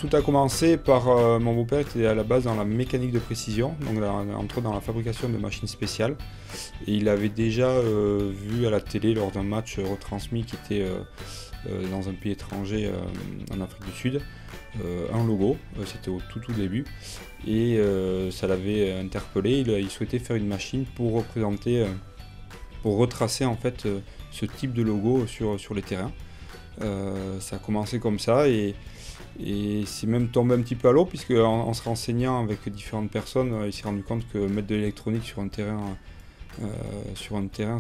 tout a commencé par mon beau-père était à la base dans la mécanique de précision, donc entre dans la fabrication de machines spéciales. Et il avait déjà vu à la télé lors d'un match retransmis qui était dans un pays étranger en Afrique du Sud, un logo, c'était au tout début, et ça l'avait interpellé. Il souhaitait faire une machine pour représenter, pour retracer en fait ce type de logo sur les terrains. Ça a commencé comme ça et c'est même tombé un petit peu à l'eau, puisque en se renseignant avec différentes personnes, il s'est rendu compte que mettre de l'électronique sur un terrain,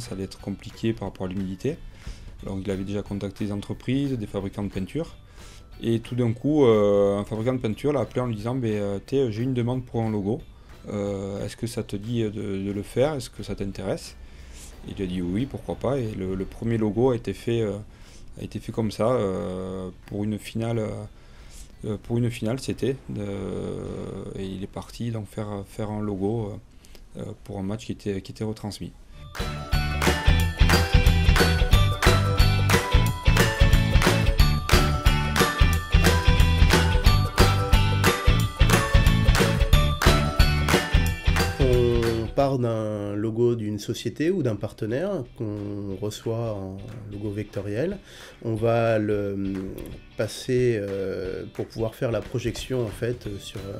ça allait être compliqué par rapport à l'humidité. Donc il avait déjà contacté des entreprises, des fabricants de peinture, et tout d'un coup un fabricant de peinture l'a appelé en lui disant j'ai une demande pour un logo, est-ce que ça te dit de le faire, est-ce que ça t'intéresse? Il lui a dit oui, pourquoi pas, et le premier logo a été fait comme ça pour une finale. C'était et il est parti donc faire un logo pour un match qui était retransmis. On part d'un logo d'une société ou d'un partenaire qu'on reçoit en logo vectoriel. On va le passer pour pouvoir faire la projection en fait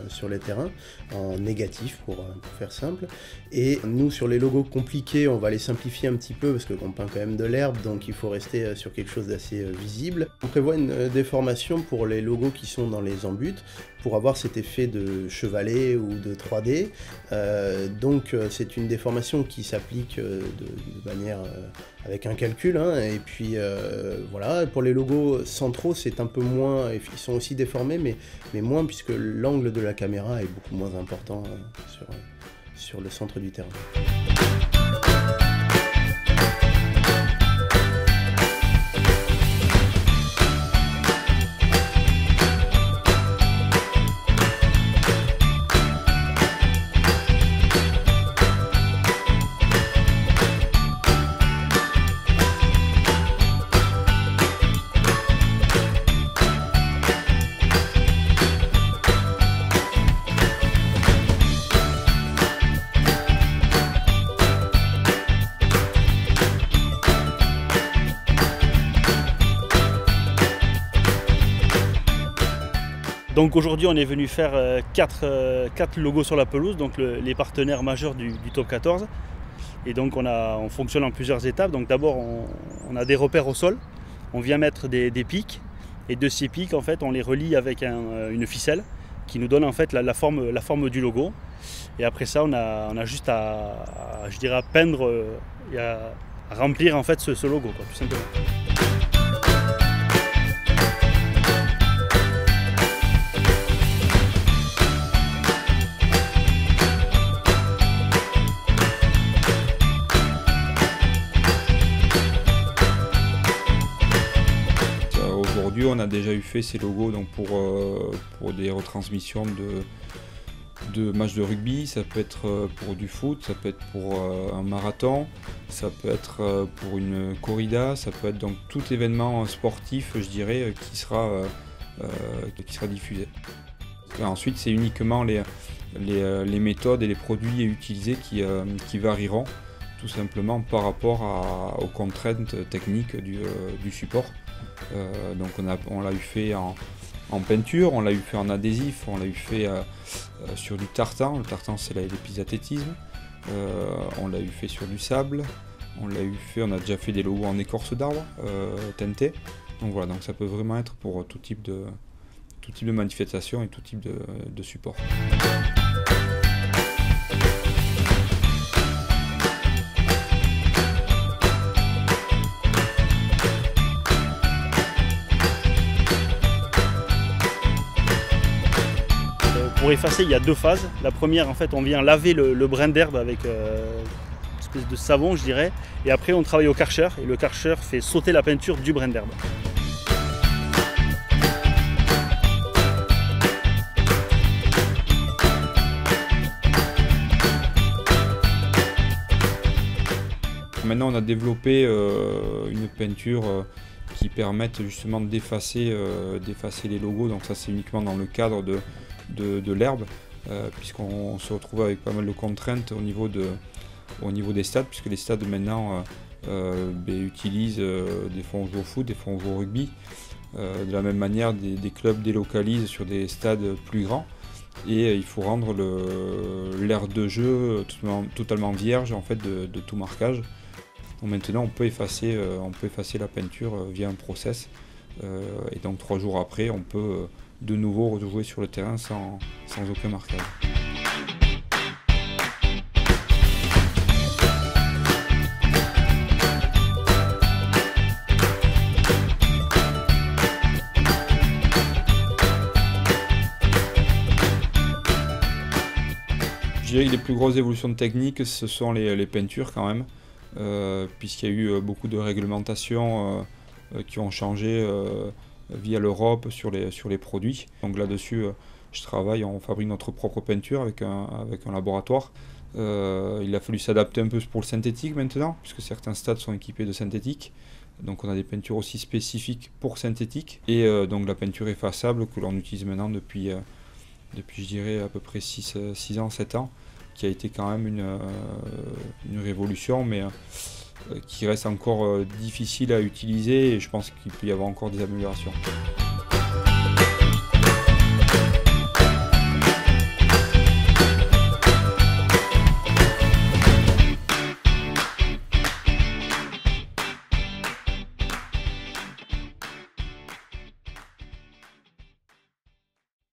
sur les terrains en négatif pour faire simple. Et nous, sur les logos compliqués, on va les simplifier un petit peu parce qu'on peint quand même de l'herbe, donc il faut rester sur quelque chose d'assez visible. On prévoit une déformation pour les logos qui sont dans les embûts pour avoir cet effet de chevalet ou de 3D. Donc c'est une déformation qui s'applique de manière avec un calcul, hein, et puis voilà. Pour les logos centraux, c'est un peu moins, ils sont aussi déformés, mais moins, puisque l'angle de la caméra est beaucoup moins important sur le centre du terrain. Donc aujourd'hui on est venu faire 4 logos sur la pelouse, donc les partenaires majeurs du top 14. Et donc on fonctionne en plusieurs étapes. Donc d'abord on a des repères au sol, on vient mettre des pics, et de ces pics en fait on les relie avec une ficelle qui nous donne en fait la forme du logo. Et après ça on a juste à peindre et à remplir en fait ce logo, quoi, tout simplement. Aujourd'hui, on a déjà fait ces logos donc pour des retransmissions de matchs de rugby, ça peut être pour du foot, ça peut être pour un marathon, ça peut être pour une corrida, ça peut être donc tout événement sportif, je dirais, qui sera diffusé. Et ensuite, c'est uniquement les méthodes et les produits utilisés qui varieront tout simplement par rapport aux contraintes techniques du support. Donc on l'a eu fait en peinture, on l'a eu fait en adhésif, on l'a eu fait sur du tartan. Le tartan, c'est l'épisathlétisme. On l'a eu fait sur du sable. On a déjà fait des logos en écorce d'arbre teinté. Donc voilà, donc ça peut vraiment être pour tout type de manifestation et tout type de support. Pour effacer, il y a 2 phases. La première, en fait, on vient laver le brin d'herbe avec une espèce de savon, je dirais. Et après, on travaille au Karcher. Et le Karcher fait sauter la peinture du brin d'herbe. Maintenant, on a développé une peinture qui permettent justement d'effacer les logos. Donc ça c'est uniquement dans le cadre de l'herbe, puisqu'on se retrouve avec pas mal de contraintes au niveau des stades, puisque les stades maintenant utilisent, des fois on joue au foot, des fois on joue au rugby. De la même manière, des clubs délocalisent sur des stades plus grands et il faut rendre l'aire de jeu totalement vierge en fait, de tout marquage. Donc maintenant on peut effacer la peinture via un process et donc 3 jours après on peut de nouveau rejouer sur le terrain sans aucun marquage. Je dirais que les plus grosses évolutions techniques, ce sont les peintures quand même, puisqu'il y a eu beaucoup de réglementations qui ont changé via l'Europe sur les produits. Donc là-dessus, je travaille, on fabrique notre propre peinture avec un laboratoire. Il a fallu s'adapter un peu pour le synthétique maintenant, puisque certains stades sont équipés de synthétique. Donc on a des peintures aussi spécifiques pour synthétique. Et donc la peinture effaçable que l'on utilise maintenant depuis je dirais à peu près 6 ans, 7 ans, qui a été quand même une révolution, mais qui reste encore difficile à utiliser et je pense qu'il peut y avoir encore des améliorations.